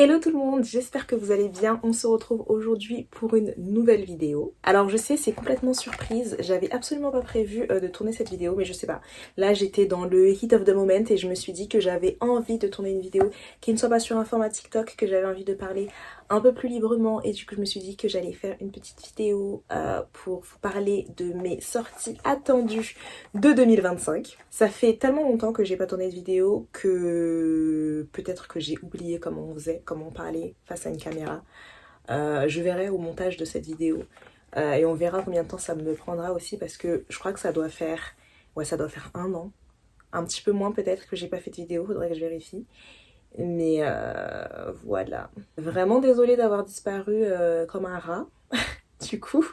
Hello tout le monde, j'espère que vous allez bien. On se retrouve aujourd'hui pour une nouvelle vidéo. Alors je sais, c'est complètement surprise, j'avais absolument pas prévu de tourner cette vidéo, mais je sais pas. Là j'étais dans le heat of the moment et je me suis dit que j'avais envie de tourner une vidéo qui ne soit pas sur un format TikTok, que j'avais envie de parler un peu plus librement et du coup je me suis dit que j'allais faire une petite vidéo pour vous parler de mes sorties attendues de 2025. Ça fait tellement longtemps que j'ai pas tourné de vidéo que peut-être que j'ai oublié comment on faisait, comment on parlait face à une caméra. Je verrai au montage de cette vidéo et on verra combien de temps ça me prendra aussi parce que je crois que ça doit faire, ouais, ça doit faire un an, un petit peu moins peut-être que j'ai pas fait de vidéo, faudrait que je vérifie. Mais voilà. Vraiment désolée d'avoir disparu comme un rat, du coup.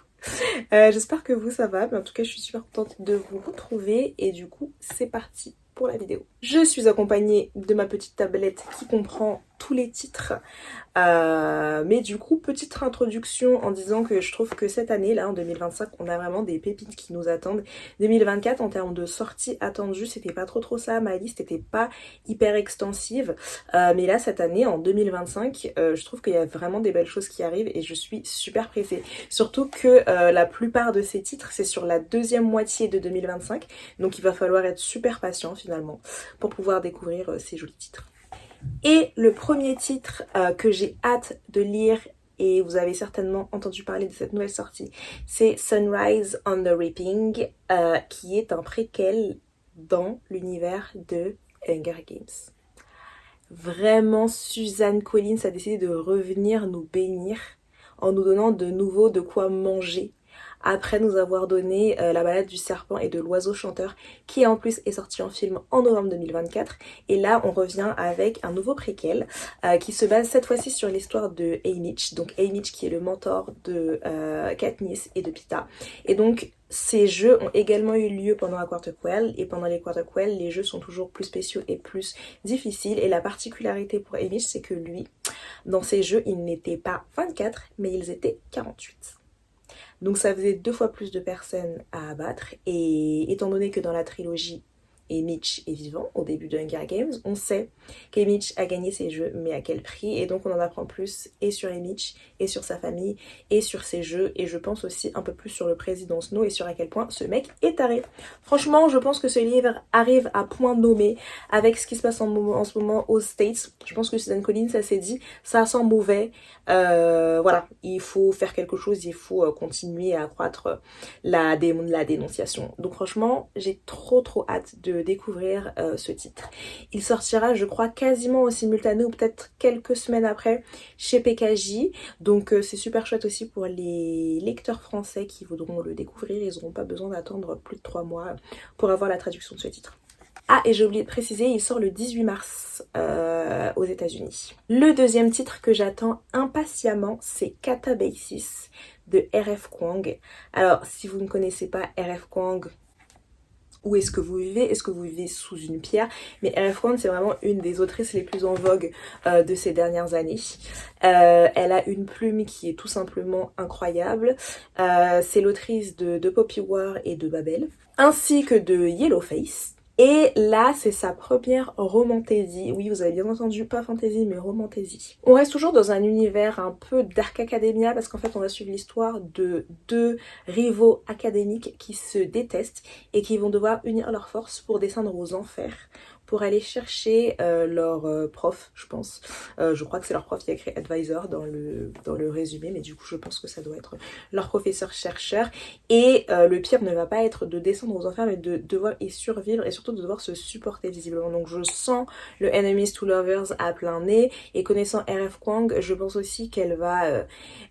J'espère que vous ça va, mais en tout cas je suis super contente de vous retrouver et du coup c'est parti pour la vidéo. Je suis accompagnée de ma petite tablette qui comprend tous les titres. Mais du coup, petite introduction en disant que je trouve que cette année, là, en 2025, on a vraiment des pépites qui nous attendent. 2024, en termes de sorties attendues, c'était pas trop ça. Ma liste était pas hyper extensive. Mais là, cette année, en 2025, je trouve qu'il y a vraiment des belles choses qui arrivent et je suis super pressée. Surtout que la plupart de ces titres, c'est sur la deuxième moitié de 2025. Donc il va falloir être super patient finalement pour pouvoir découvrir ces jolis titres. Et le premier titre que j'ai hâte de lire, et vous avez certainement entendu parler de cette nouvelle sortie, c'est Sunrise on the Reaping, qui est un préquel dans l'univers de Hunger Games. Vraiment, Suzanne Collins a décidé de revenir nous bénir en nous donnant de nouveau de quoi manger après nous avoir donné La balade du serpent et de l'oiseau chanteur qui en plus est sorti en film en novembre 2024 et là on revient avec un nouveau préquel qui se base cette fois-ci sur l'histoire de Haymitch, donc Haymitch qui est le mentor de Katniss et de Peeta et donc ces jeux ont également eu lieu pendant la Quarterquell et pendant les Quarterquell les jeux sont toujours plus spéciaux et plus difficiles et la particularité pour Haymitch c'est que lui dans ces jeux ils n'étaient pas 24 mais ils étaient 48. Donc ça faisait 2 fois plus de personnes à abattre et étant donné que dans la trilogie Haymitch est vivant au début de Hunger Games, on sait qu'Haymitch a gagné ses jeux mais à quel prix et donc on en apprend plus et sur Haymitch et sur sa famille et sur ses jeux et je pense aussi un peu plus sur le président Snow et sur à quel point ce mec est taré. Franchement je pense que ce livre arrive à point nommé avec ce qui se passe en ce moment aux States. Je pense que Suzanne Collins ça s'est dit ça sent mauvais, voilà il faut faire quelque chose, il faut continuer à accroître la dénonciation. Donc franchement j'ai trop hâte de découvrir ce titre. Il sortira je crois quasiment au simultané ou peut-être quelques semaines après chez PKJ, donc c'est super chouette aussi pour les lecteurs français qui voudront le découvrir, ils n'auront pas besoin d'attendre plus de 3 mois pour avoir la traduction de ce titre. Ah, et j'ai oublié de préciser, il sort le 18 mars aux États-Unis. Le deuxième titre que j'attends impatiemment, c'est Kata Basis de R.F. Kuang. Alors, si vous ne connaissez pas R.F. Kuang, où est-ce que vous vivez? Est-ce que vous vivez sous une pierre? Mais R.F. Kuang, c'est vraiment une des autrices les plus en vogue de ces dernières années. Elle a une plume qui est tout simplement incroyable. C'est l'autrice de Poppy War et de Babel, ainsi que de Yellowface. Et là, c'est sa première romantaisie. Oui, vous avez bien entendu, pas fantasy, mais romantaisie. On reste toujours dans un univers un peu Dark Academia parce qu'en fait, on va suivre l'histoire de 2 rivaux académiques qui se détestent et qui vont devoir unir leurs forces pour descendre aux enfers, pour aller chercher leur prof, je pense. Je crois que c'est leur prof qui a écrit Advisor dans le résumé, mais du coup, je pense que ça doit être leur professeur-chercheur. Et le pire ne va pas être de descendre aux enfers, mais de devoir y survivre et surtout de devoir se supporter visiblement. Donc je sens le Enemies to Lovers à plein nez. Et connaissant R.F. Kuang, je pense aussi qu'elle va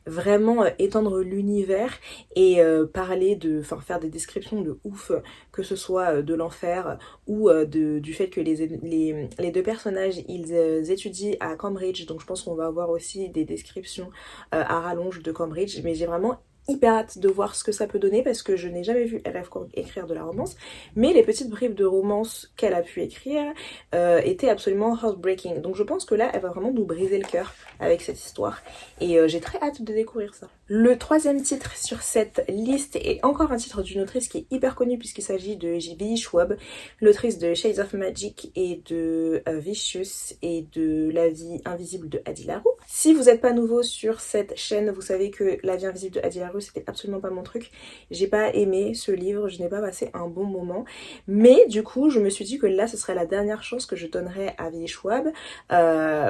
vraiment étendre l'univers et parler faire des descriptions de ouf, que ce soit de l'enfer ou du fait que les 2 personnages ils étudient à Cambridge, donc je pense qu'on va avoir aussi des descriptions à rallonge de Cambridge, mais j'ai vraiment hyper hâte de voir ce que ça peut donner parce que je n'ai jamais vu RF écrire de la romance, mais les petites bribes de romance qu'elle a pu écrire étaient absolument heartbreaking. Donc je pense que là, elle va vraiment nous briser le cœur avec cette histoire et j'ai très hâte de découvrir ça. Le troisième titre sur cette liste est encore un titre d'une autrice qui est hyper connue puisqu'il s'agit de V. Schwab, l'autrice de Shades of Magic et de Vicious et de La vie invisible de Addie LaRue. Si vous n'êtes pas nouveau sur cette chaîne, vous savez que La vie invisible de Addie LaRue, c'était absolument pas mon truc. J'ai pas aimé ce livre, je n'ai pas passé un bon moment. Mais du coup, je me suis dit que là, ce serait la dernière chance que je donnerais à V. Schwab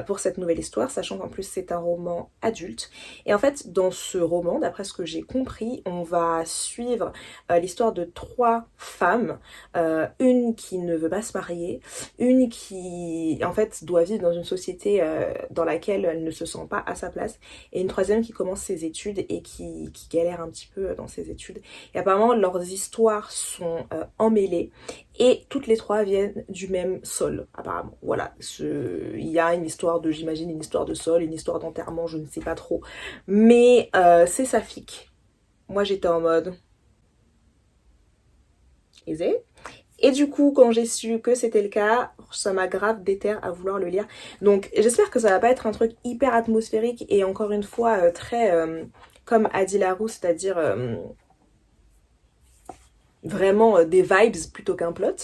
pour cette nouvelle histoire, sachant qu'en plus c'est un roman adulte. Et en fait, dans ce roman, d'après ce que j'ai compris, on va suivre l'histoire de 3 femmes, une qui ne veut pas se marier, une qui en fait doit vivre dans une société dans laquelle elle ne se sent pas à sa place, et une troisième qui commence ses études et qui galère un petit peu dans ses études. Et apparemment leurs histoires sont emmêlées et toutes les 3 viennent du même sol apparemment. Voilà, il y a une histoire de, j'imagine, une histoire de sol, une histoire d'enterrement, je ne sais pas trop, mais c'est saphique. Moi j'étais en mode is it? Et du coup, quand j'ai su que c'était le cas, ça m'a grave déterre à vouloir le lire. Donc j'espère que ça va pas être un truc hyper atmosphérique et encore une fois très comme Addie LaRue, c'est-à-dire vraiment des vibes plutôt qu'un plot.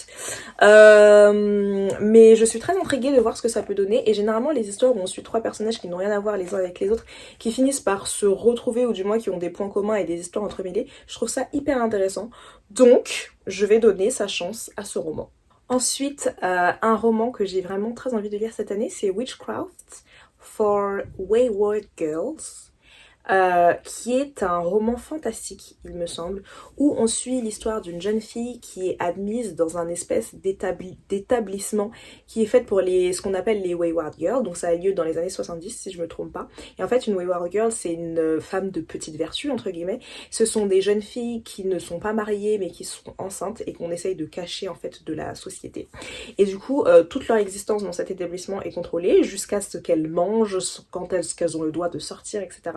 Mais je suis très intriguée de voir ce que ça peut donner. Et généralement les histoires où on suit 3 personnages qui n'ont rien à voir les uns avec les autres, qui finissent par se retrouver ou du moins qui ont des points communs et des histoires entremêlées, je trouve ça hyper intéressant. Donc je vais donner sa chance à ce roman. Ensuite, un roman que j'ai vraiment très envie de lire cette année, c'est Witchcraft for Wayward Girls. Qui est un roman fantastique, il me semble, où on suit l'histoire d'une jeune fille qui est admise dans un espèce d'établissement qui est fait pour ce qu'on appelle les Wayward Girls. Donc ça a lieu dans les années 70 si je me trompe pas. Et en fait une Wayward Girl, c'est une femme de petite vertu entre guillemets. Ce sont des jeunes filles qui ne sont pas mariées mais qui sont enceintes et qu'on essaye de cacher en fait de la société. Et du coup toute leur existence dans cet établissement est contrôlée jusqu'à ce qu'elles mangent, quand qu'elles ont le droit de sortir, etc.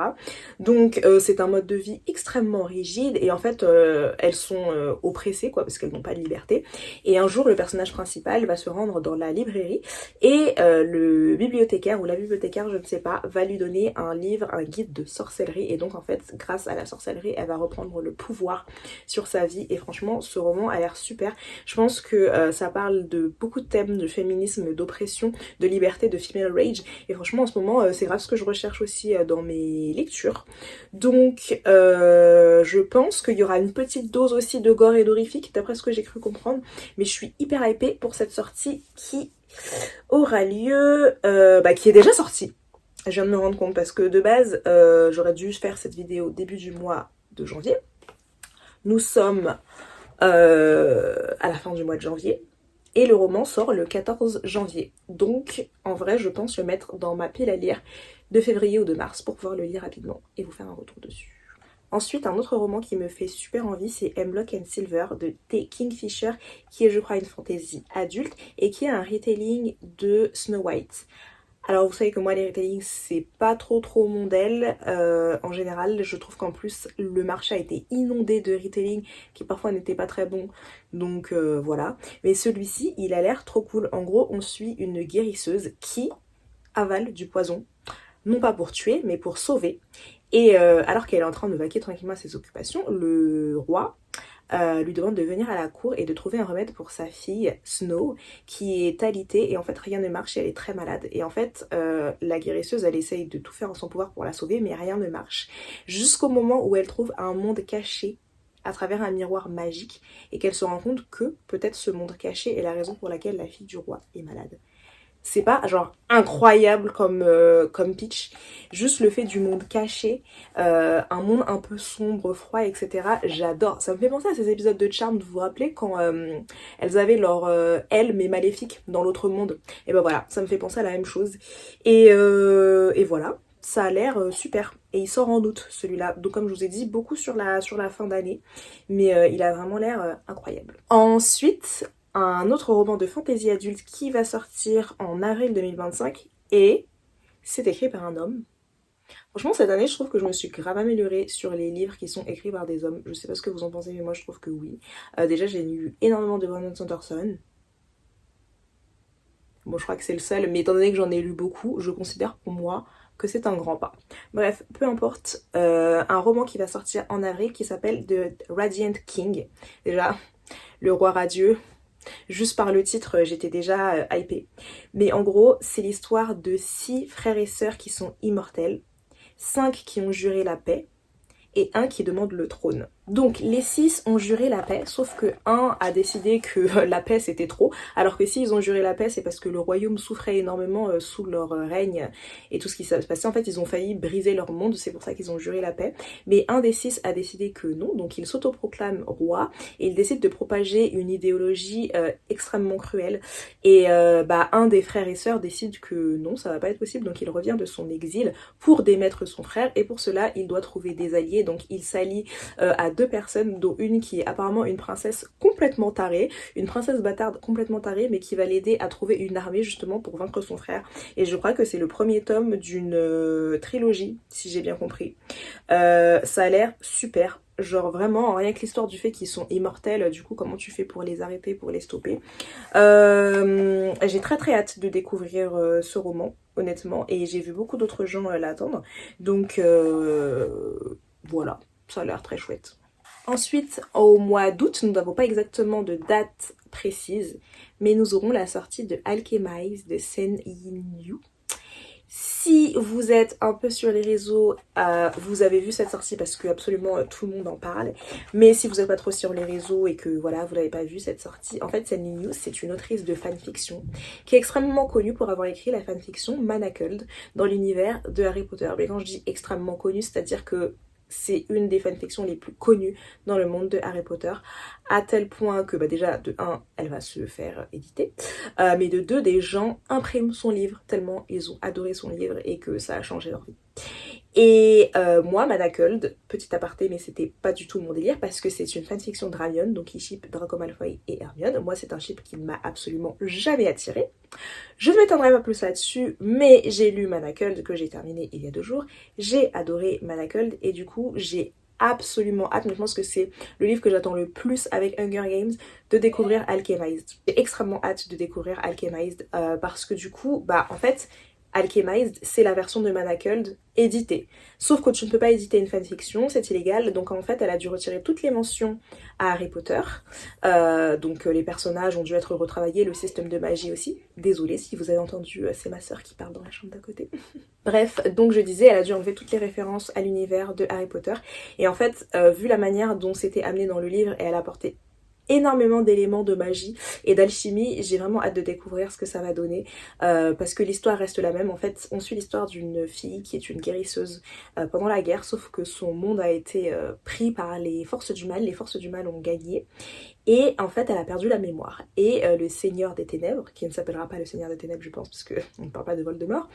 Donc c'est un mode de vie extrêmement rigide et en fait elles sont oppressées quoi parce qu'elles n'ont pas de liberté. Et un jour le personnage principal va se rendre dans la librairie et le bibliothécaire ou la bibliothécaire, je ne sais pas, va lui donner un livre, un guide de sorcellerie, et donc en fait grâce à la sorcellerie elle va reprendre le pouvoir sur sa vie. Et franchement ce roman a l'air super. Je pense que ça parle de beaucoup de thèmes de féminisme, d'oppression, de liberté, de female rage, et franchement en ce moment c'est grave ce que je recherche aussi dans mes lectures. Donc je pense qu'il y aura une petite dose aussi de gore et d'horrifique d'après ce que j'ai cru comprendre, mais je suis hyper hypée pour cette sortie qui aura lieu, qui est déjà sortie. Je viens de me rendre compte parce que de base j'aurais dû faire cette vidéo début du mois de janvier. Nous sommes à la fin du mois de janvier et le roman sort le 14 janvier. Donc en vrai je pense le mettre dans ma pile à lire de février ou de mars pour pouvoir le lire rapidement et vous faire un retour dessus. Ensuite, un autre roman qui me fait super envie, c'est Hemlock and Silver de T. Kingfisher, qui est je crois une fantasy adulte et qui est un retelling de Snow White. Alors vous savez que moi les retellings c'est pas trop mon DEL, en général je trouve qu'en plus le marché a été inondé de retellings qui parfois n'étaient pas très bons, donc voilà. Mais celui-ci il a l'air trop cool. En gros on suit une guérisseuse qui avale du poison, non pas pour tuer mais pour sauver. Et alors qu'elle est en train de vaquer tranquillement à ses occupations, le roi lui demande de venir à la cour et de trouver un remède pour sa fille Snow qui est alitée et en fait rien ne marche et elle est très malade. Et en fait la guérisseuse elle essaye de tout faire en son pouvoir pour la sauver mais rien ne marche. Jusqu'au moment où elle trouve un monde caché à travers un miroir magique et qu'elle se rend compte que peut-être ce monde caché est la raison pour laquelle la fille du roi est malade. C'est pas genre incroyable comme pitch, juste le fait du monde caché, un monde un peu sombre, froid, etc. J'adore. Ça me fait penser à ces épisodes de Charmed, vous vous rappelez quand elles avaient leur elle mais maléfique dans l'autre monde. Et ben voilà, ça me fait penser à la même chose. Et voilà, ça a l'air super. Et il sort en août celui-là, donc comme je vous ai dit, beaucoup sur la fin d'année, mais il a vraiment l'air incroyable. Ensuite, un autre roman de fantasy adulte qui va sortir en avril 2025 et c'est écrit par un homme. Franchement, cette année, je trouve que je me suis grave améliorée sur les livres qui sont écrits par des hommes. Je sais pas ce que vous en pensez, mais moi je trouve que oui. Déjà, j'ai lu énormément de Brandon Sanderson. Bon, je crois que c'est le seul, mais étant donné que j'en ai lu beaucoup, je considère pour moi que c'est un grand pas. Bref, peu importe. Un roman qui va sortir en avril qui s'appelle The Radiant King. Déjà, le roi radieux. Juste par le titre, j'étais déjà hypée. Mais en gros, c'est l'histoire de 6 frères et sœurs qui sont immortels, 5 qui ont juré la paix et un qui demande le trône. Donc les 6 ont juré la paix, sauf que un a décidé que la paix c'était trop, alors que s'ils ont juré la paix c'est parce que le royaume souffrait énormément sous leur règne et tout ce qui se passait. En fait ils ont failli briser leur monde, c'est pour ça qu'ils ont juré la paix. Mais un des 6 a décidé que non, donc il s'autoproclame roi et il décide de propager une idéologie extrêmement cruelle. Et un des frères et sœurs décide que non, ça va pas être possible, donc il revient de son exil pour démettre son frère et pour cela il doit trouver des alliés, donc il s'allie à 2 personnes, dont une qui est apparemment une princesse complètement tarée, une princesse bâtarde complètement tarée, mais qui va l'aider à trouver une armée justement pour vaincre son frère. Et je crois que c'est le premier tome d'une trilogie, si j'ai bien compris. Ça a l'air super. Genre vraiment, rien que l'histoire du fait qu'ils sont immortels, du coup comment tu fais pour les arrêter, pour les stopper. J'ai très très hâte de découvrir ce roman, honnêtement, et j'ai vu beaucoup d'autres gens l'attendre. Donc voilà, ça a l'air très chouette. Ensuite, au mois d'août, nous n'avons pas exactement de date précise, mais nous aurons la sortie de Alchemize de Sen Yin-yu. Si vous êtes un peu sur les réseaux, vous avez vu cette sortie parce que absolument tout le monde en parle. Mais si vous n'êtes pas trop sur les réseaux et que voilà, vous n'avez pas vu cette sortie, en fait, Sen Yin-yu, c'est une autrice de fanfiction qui est extrêmement connue pour avoir écrit la fanfiction Manacled dans l'univers de Harry Potter. Mais quand je dis extrêmement connue, c'est-à-dire que c'est une des fanfictions les plus connues dans le monde de Harry Potter, à tel point que déjà de 1 elle va se faire éditer, mais de 2 des gens impriment son livre tellement ils ont adoré son livre et que ça a changé leur vie. Et moi, Manacled, petit aparté, mais c'était pas du tout mon délire parce que c'est une fanfiction de Hermione, donc il ship Draco Malfoy et Hermione. Moi, c'est un ship qui ne m'a absolument jamais attiré. Je ne m'étendrai pas plus là-dessus, mais j'ai lu Manacled que j'ai terminé il y a 2 jours. J'ai adoré Manacled et du coup, j'ai absolument hâte, mais je pense que c'est le livre que j'attends le plus avec Hunger Games, de découvrir Alchemized. J'ai extrêmement hâte de découvrir Alchemized parce que du coup, en fait, Alchemized, c'est la version de Manacled éditée. Sauf que tu ne peux pas éditer une fanfiction, c'est illégal, donc en fait elle a dû retirer toutes les mentions à Harry Potter. Donc les personnages ont dû être retravaillés, le système de magie aussi. Désolée si vous avez entendu, c'est ma soeur qui parle dans la chambre d'à côté. Bref, donc je disais, elle a dû enlever toutes les références à l'univers de Harry Potter. Et en fait, vu la manière dont c'était amené dans le livre, et elle a apporté énormément d'éléments de magie et d'alchimie, j'ai vraiment hâte de découvrir ce que ça va donner parce que l'histoire reste la même. En fait, on suit l'histoire d'une fille qui est une guérisseuse pendant la guerre, sauf que son monde a été pris par les forces du mal ont gagné et en fait elle a perdu la mémoire et le Seigneur des Ténèbres, qui ne s'appellera pas le Seigneur des Ténèbres je pense parce qu'on ne parle pas de Voldemort,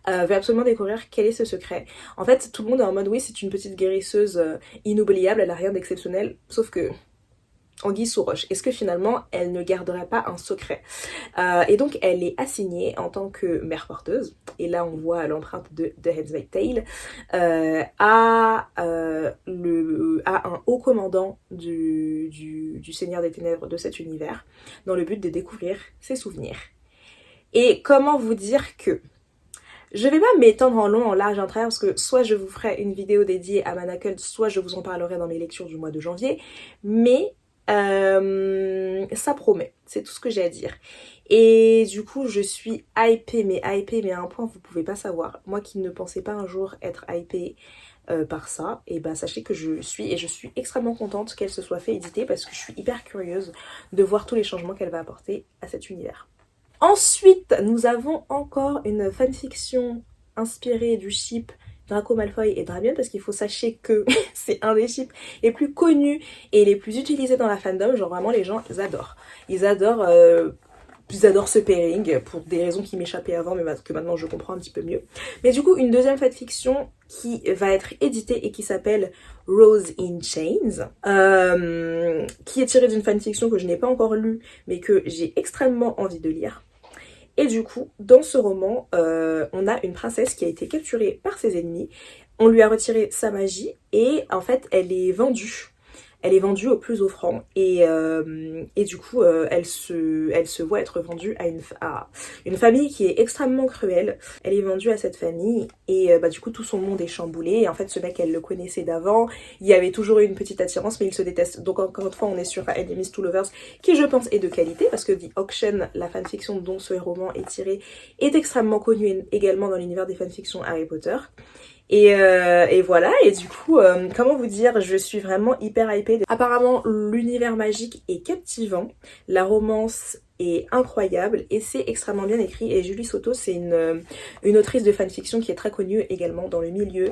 veut absolument découvrir quel est ce secret. En fait tout le monde est en mode oui c'est une petite guérisseuse inoubliable, elle a rien d'exceptionnel, sauf que anguille sous roche. Est-ce que finalement elle ne garderait pas un secret et donc elle est assignée en tant que mère porteuse, et là on voit l'empreinte de The Handmaid's Tale, à un haut commandant du Seigneur des Ténèbres de cet univers, dans le but de découvrir ses souvenirs. Et comment vous dire que je vais pas m'étendre en long, en large, en travers, parce que soit je vous ferai une vidéo dédiée à Manacled, soit je vous en parlerai dans mes lectures du mois de janvier, mais ça promet, c'est tout ce que j'ai à dire. Et du coup je suis hypée, mais à un point vous pouvez pas savoir. Moi qui ne pensais pas un jour être hypée par ça, et sachez que je suis extrêmement contente qu'elle se soit fait éditer parce que je suis hyper curieuse de voir tous les changements qu'elle va apporter à cet univers. Ensuite nous avons encore une fanfiction inspirée du ship Draco Malfoy et Hermione, parce qu'il faut sachez que c'est un des ships les plus connus et les plus utilisés dans la fandom. Genre vraiment les gens ils adorent. Ils adorent ce pairing pour des raisons qui m'échappaient avant mais que maintenant je comprends un petit peu mieux. Mais du coup une deuxième fanfiction qui va être éditée et qui s'appelle Rose in Chains, qui est tirée d'une fanfiction que je n'ai pas encore lue mais que j'ai extrêmement envie de lire. Et du coup, dans ce roman, on a une princesse qui a été capturée par ses ennemis. On lui a retiré sa magie et en fait, elle est vendue. Elle est vendue au plus offrant et du coup elle se voit être vendue à une famille qui est extrêmement cruelle. Elle est vendue à cette famille et du coup tout son monde est chamboulé et en fait ce mec elle le connaissait d'avant, il y avait toujours eu une petite attirance mais ils se détestent. Donc encore une fois on est sur Enemies to Lovers qui je pense est de qualité parce que The Auction, la fanfiction dont ce roman est tiré, est extrêmement connue également dans l'univers des fanfictions Harry Potter. Et voilà, et du coup, comment vous dire, je suis vraiment hyper hypée. Apparemment, l'univers magique est captivant, la romance est incroyable et c'est extrêmement bien écrit. Et Julie Soto, c'est une autrice de fanfiction qui est très connue également dans le milieu.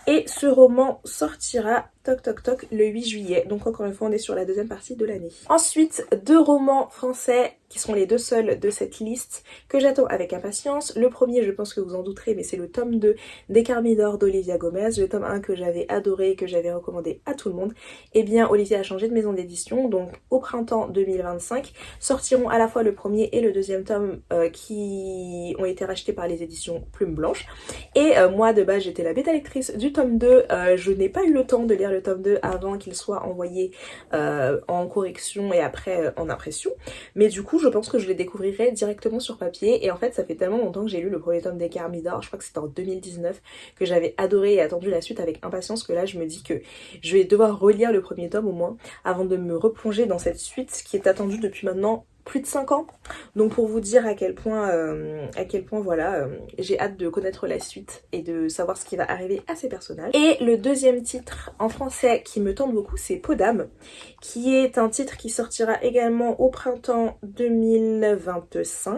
Et ce roman sortira, toc toc toc, le 8 juillet. Donc encore une fois, on est sur la deuxième partie de l'année. Ensuite, 2 romans français qui sont les 2 seuls de cette liste que j'attends avec impatience. Le premier, je pense que vous en douterez, mais c'est le tome 2 des Carmidor d'Olivia Gomez. Le tome 1 que j'avais adoré et que j'avais recommandé à tout le monde. Eh bien, Olivia a changé de maison d'édition, donc au printemps 2025 sortiront à la fois le premier et le deuxième tome qui ont été rachetés par les éditions Plume Blanche. Et moi, de base, j'étais la bêta lectrice du tome 2. Je n'ai pas eu le temps de lire le tome 2 avant qu'il soit envoyé en correction et après en impression. Mais du coup, je pense que je les découvrirai directement sur papier. Et en fait, ça fait tellement longtemps que j'ai lu le premier tome des Carmidor, je crois que c'était en 2019, que j'avais adoré et attendu la suite avec impatience, que là, je me dis que je vais devoir relire le premier tome au moins avant de me replonger dans cette suite qui est attendue depuis maintenant plus de 5 ans. Donc pour vous dire à quel point voilà, j'ai hâte de connaître la suite et de savoir ce qui va arriver à ces personnages. Et le deuxième titre en français qui me tente beaucoup, c'est Peau d'âme, qui est un titre qui sortira également au printemps 2025.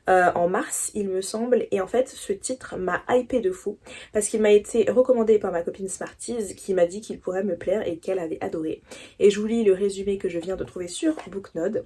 En mars il me semble, et en fait ce titre m'a hypé de fou parce qu'il m'a été recommandé par ma copine Smarties qui m'a dit qu'il pourrait me plaire et qu'elle avait adoré. Et je vous lis le résumé que je viens de trouver sur Booknode.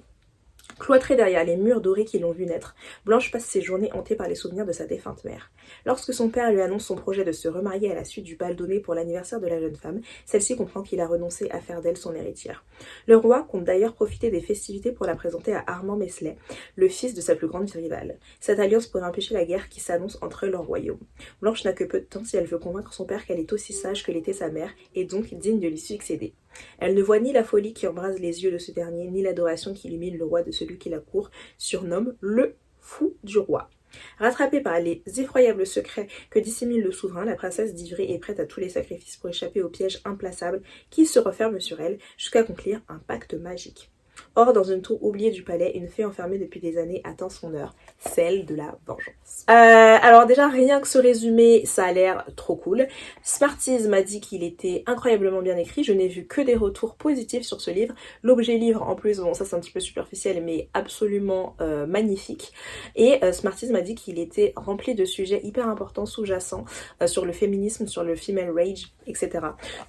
Cloîtrée derrière les murs dorés qui l'ont vu naître, Blanche passe ses journées hantée par les souvenirs de sa défunte mère. Lorsque son père lui annonce son projet de se remarier à la suite du bal donné pour l'anniversaire de la jeune femme, celle-ci comprend qu'il a renoncé à faire d'elle son héritière. Le roi compte d'ailleurs profiter des festivités pour la présenter à Armand Meslay, le fils de sa plus grande rivale. Cette alliance pourrait empêcher la guerre qui s'annonce entre leurs royaumes. Blanche n'a que peu de temps si elle veut convaincre son père qu'elle est aussi sage que l'était sa mère et donc digne de lui succéder. Elle ne voit ni la folie qui embrase les yeux de ce dernier, ni l'adoration qui illumine le roi de celui qui la cour, surnomme le fou du roi. Rattrapée par les effroyables secrets que dissimule le souverain, la princesse d'Ivry est prête à tous les sacrifices pour échapper au piège implaçable qui se referme sur elle jusqu'à accomplir un pacte magique. Or, dans une tour oubliée du palais, une fée enfermée depuis des années attend son heure, celle de la vengeance. Alors déjà, rien que ce résumé, ça a l'air trop cool. Smarties m'a dit qu'il était incroyablement bien écrit, je n'ai vu que des retours positifs sur ce livre. L'objet livre, en plus, bon ça c'est un petit peu superficiel, mais absolument magnifique. Et Smarties m'a dit qu'il était rempli de sujets hyper importants, sous-jacents, sur le féminisme, sur le female rage, etc.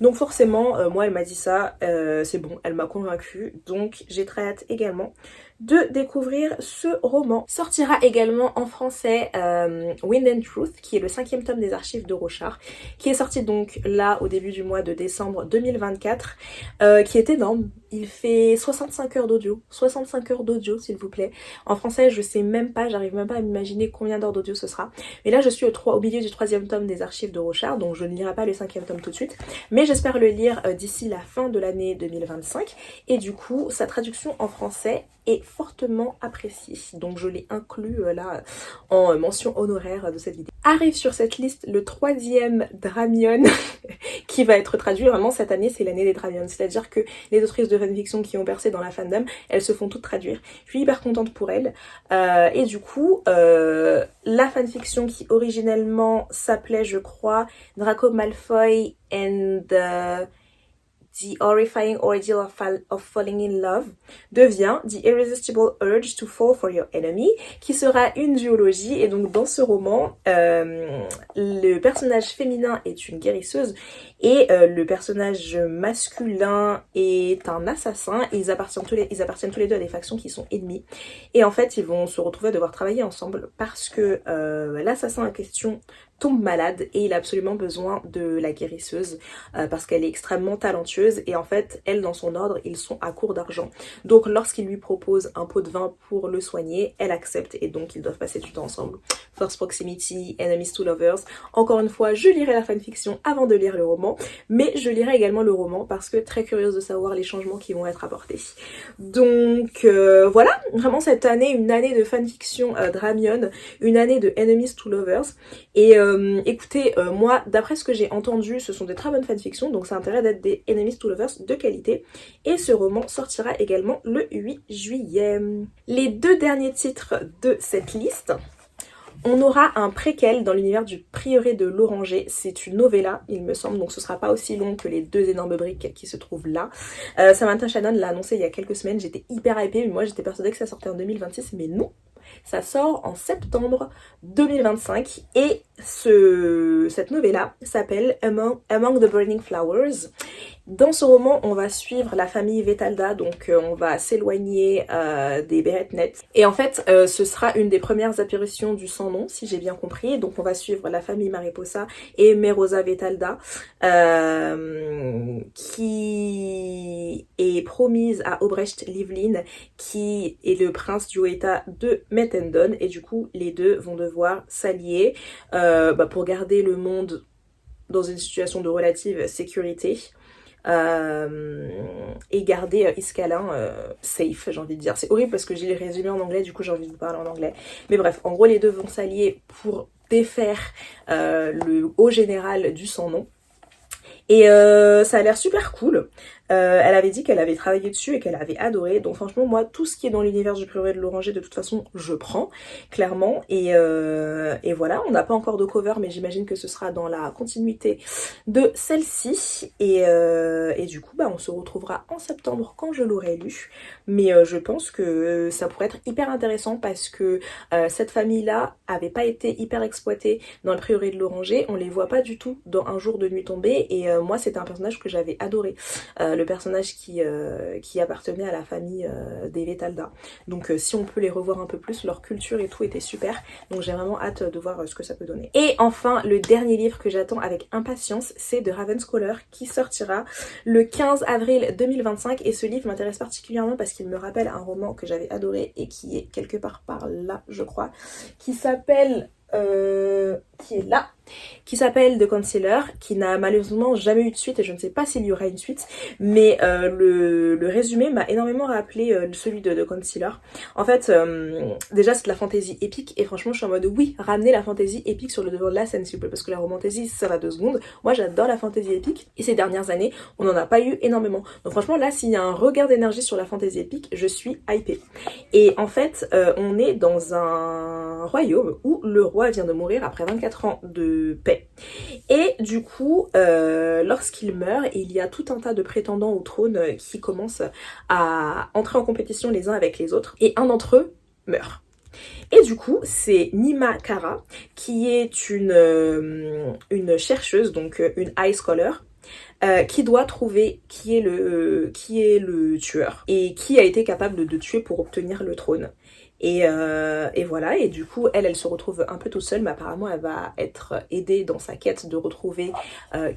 Donc forcément, moi elle m'a dit ça, c'est bon, elle m'a convaincue, donc j'ai très hâte également de découvrir ce roman. Sortira également en français Wind and Truth, qui est le 5e tome des archives de Rochard, qui est sorti donc là au début du mois de décembre 2024, qui est énorme. Il fait 65 heures d'audio, 65 heures d'audio s'il vous plaît. En français je sais même pas, j'arrive même pas à m'imaginer combien d'heures d'audio ce sera. Mais là je suis au milieu du 3e tome des archives de Rochard, donc je ne lirai pas le 5e tome tout de suite. Mais j'espère le lire d'ici la fin de l'année 2025. Et du coup sa traduction en français est fortement appréciée. Donc je l'ai inclus là en mention honoraire de cette vidéo. Arrive sur cette liste le 3e Dramion qui va être traduit. Vraiment cette année c'est l'année des Dramions. C'est-à-dire que les autrices de fanfiction qui ont percé dans la fandom, elles se font toutes traduire. Je suis hyper contente pour elles. Et du coup, la fanfiction qui originellement s'appelait je crois Draco Malfoy and The Horrifying Ordeal of Falling in Love devient The Irresistible Urge to Fall for Your Enemy, qui sera une duologie. Et donc dans ce roman, le personnage féminin est une guérisseuse et le personnage masculin est un assassin. Et ils appartiennent tous les deux à des factions qui sont ennemies. Et en fait, ils vont se retrouver à devoir travailler ensemble parce que l'assassin en question tombe malade et il a absolument besoin de la guérisseuse parce qu'elle est extrêmement talentueuse et en fait elle dans son ordre ils sont à court d'argent, donc lorsqu'il lui propose un pot de vin pour le soigner elle accepte et donc ils doivent passer du temps ensemble. First Proximity, Enemies to Lovers. Encore une fois je lirai la fanfiction avant de lire le roman, mais je lirai également le roman parce que très curieuse de savoir les changements qui vont être apportés. Donc voilà, vraiment cette année, une année de fanfiction Dramion, une année de Enemies to Lovers. Et écoutez, moi d'après ce que j'ai entendu ce sont des très bonnes fanfictions, donc ça a intérêt d'être des Enemies to Lovers de qualité. Et ce roman sortira également le 8 juillet. Les deux derniers titres de cette liste, on aura un préquel dans l'univers du prieuré de l'Oranger, c'est une novella il me semble, donc ce sera pas aussi long que les deux énormes briques qui se trouvent là. Samantha Shannon l'a annoncé il y a quelques semaines, j'étais hyper hypée, mais moi j'étais persuadée que ça sortait en 2026, mais non, ça sort en septembre 2025 et cette novella s'appelle Among the Burning Flowers. Dans ce roman, on va suivre la famille Vetalda, donc on va s'éloigner des Beretnet. Et en fait, ce sera une des premières apparitions du sans-nom, si j'ai bien compris. Donc on va suivre la famille Mariposa et Merosa Vetalda, qui est promise à Obrecht Livlin, qui est le prince du État de Mettendon. Et du coup, les deux vont devoir s'allier pour garder le monde dans une situation de relative sécurité. Et garder Iskalin safe, j'ai envie de dire. C'est horrible parce que j'ai les résumés en anglais, du coup j'ai envie de vous parler en anglais. Mais bref, en gros les deux vont s'allier pour défaire le haut général du sans-nom. Et ça a l'air super cool. Elle avait dit qu'elle avait travaillé dessus et qu'elle avait adoré. Donc franchement moi tout ce qui est dans l'univers du prieuré de l'Oranger de toute façon je prends clairement. Et voilà, on n'a pas encore de cover mais j'imagine que ce sera dans la continuité de celle-ci. Et du coup on se retrouvera en septembre quand je l'aurai lu. Mais je pense que ça pourrait être hyper intéressant parce que cette famille-là avait pas été hyper exploitée dans le prieuré de l'Oranger. On les voit pas du tout dans Un jour de nuit tombée. Et moi c'était un personnage que j'avais adoré. Le personnage qui appartenait à la famille des Vetalda. Donc si on peut les revoir un peu plus, leur culture et tout était super. Donc j'ai vraiment hâte de voir ce que ça peut donner. Et enfin, le dernier livre que j'attends avec impatience, c'est de Ravenscroller qui sortira le 15 avril 2025. Et ce livre m'intéresse particulièrement parce qu'il me rappelle un roman que j'avais adoré et qui est quelque part par là, je crois, qui s'appelle... qui s'appelle The Concealer, qui n'a malheureusement jamais eu de suite et je ne sais pas s'il y aura une suite, mais le résumé m'a énormément rappelé celui de The Concealer. En fait, déjà c'est de la fantaisie épique et franchement je suis en mode oui, ramener la fantaisie épique sur le devant de la scène s'il vous plaît, parce que la romantaisie ça va 2 secondes. Moi j'adore la fantaisie épique et ces dernières années on n'en a pas eu énormément. Donc franchement là s'il y a un regard d'énergie sur la fantaisie épique, je suis hypée. Et en fait on est dans un royaume où le roi vient de mourir après 24 ans de paix. Et du coup, lorsqu'il meurt, il y a tout un tas de prétendants au trône qui commencent à entrer en compétition les uns avec les autres. Et un d'entre eux meurt. Et du coup, c'est Nima Kara, qui est une chercheuse, donc une high scholar, qui doit trouver qui est le tueur et qui a été capable de tuer pour obtenir le trône. Et voilà, et du coup elle se retrouve un peu toute seule, mais apparemment elle va être aidée dans sa quête de retrouver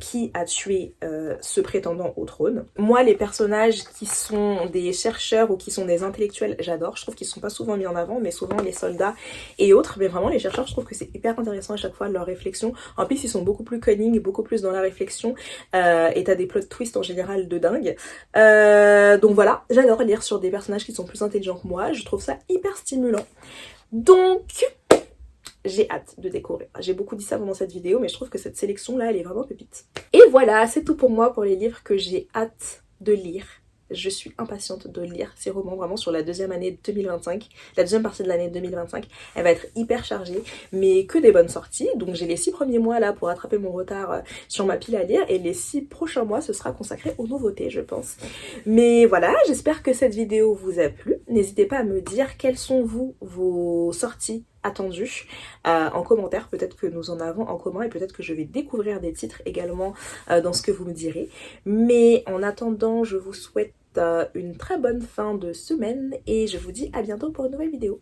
qui a tué ce prétendant au trône. Moi les personnages qui sont des chercheurs ou qui sont des intellectuels j'adore, je trouve qu'ils sont pas souvent mis en avant, mais souvent les soldats et autres, mais vraiment les chercheurs je trouve que c'est hyper intéressant à chaque fois leurs réflexions. En plus ils sont beaucoup plus cunning, beaucoup plus dans la réflexion et t'as des plot twists en général de dingue. Donc voilà, j'adore lire sur des personnages qui sont plus intelligents que moi, je trouve ça hyper stimulant. Donc j'ai hâte de découvrir. J'ai beaucoup dit ça pendant cette vidéo, mais je trouve que cette sélection là elle est vraiment pépite. Et voilà, c'est tout pour moi pour les livres que j'ai hâte de lire. Je suis impatiente de lire ces romans vraiment sur la deuxième année 2025, la deuxième partie de l'année 2025. Elle va être hyper chargée, mais que des bonnes sorties. Donc j'ai les 6 premiers mois là pour rattraper mon retard sur ma pile à lire, et les 6 prochains mois ce sera consacré aux nouveautés je pense. Mais voilà, j'espère que cette vidéo vous a plu. N'hésitez pas à me dire quelles sont vos sorties attendues en commentaire. Peut-être que nous en avons en commun et peut-être que je vais découvrir des titres également dans ce que vous me direz. Mais en attendant, je vous souhaite une très bonne fin de semaine et je vous dis à bientôt pour une nouvelle vidéo.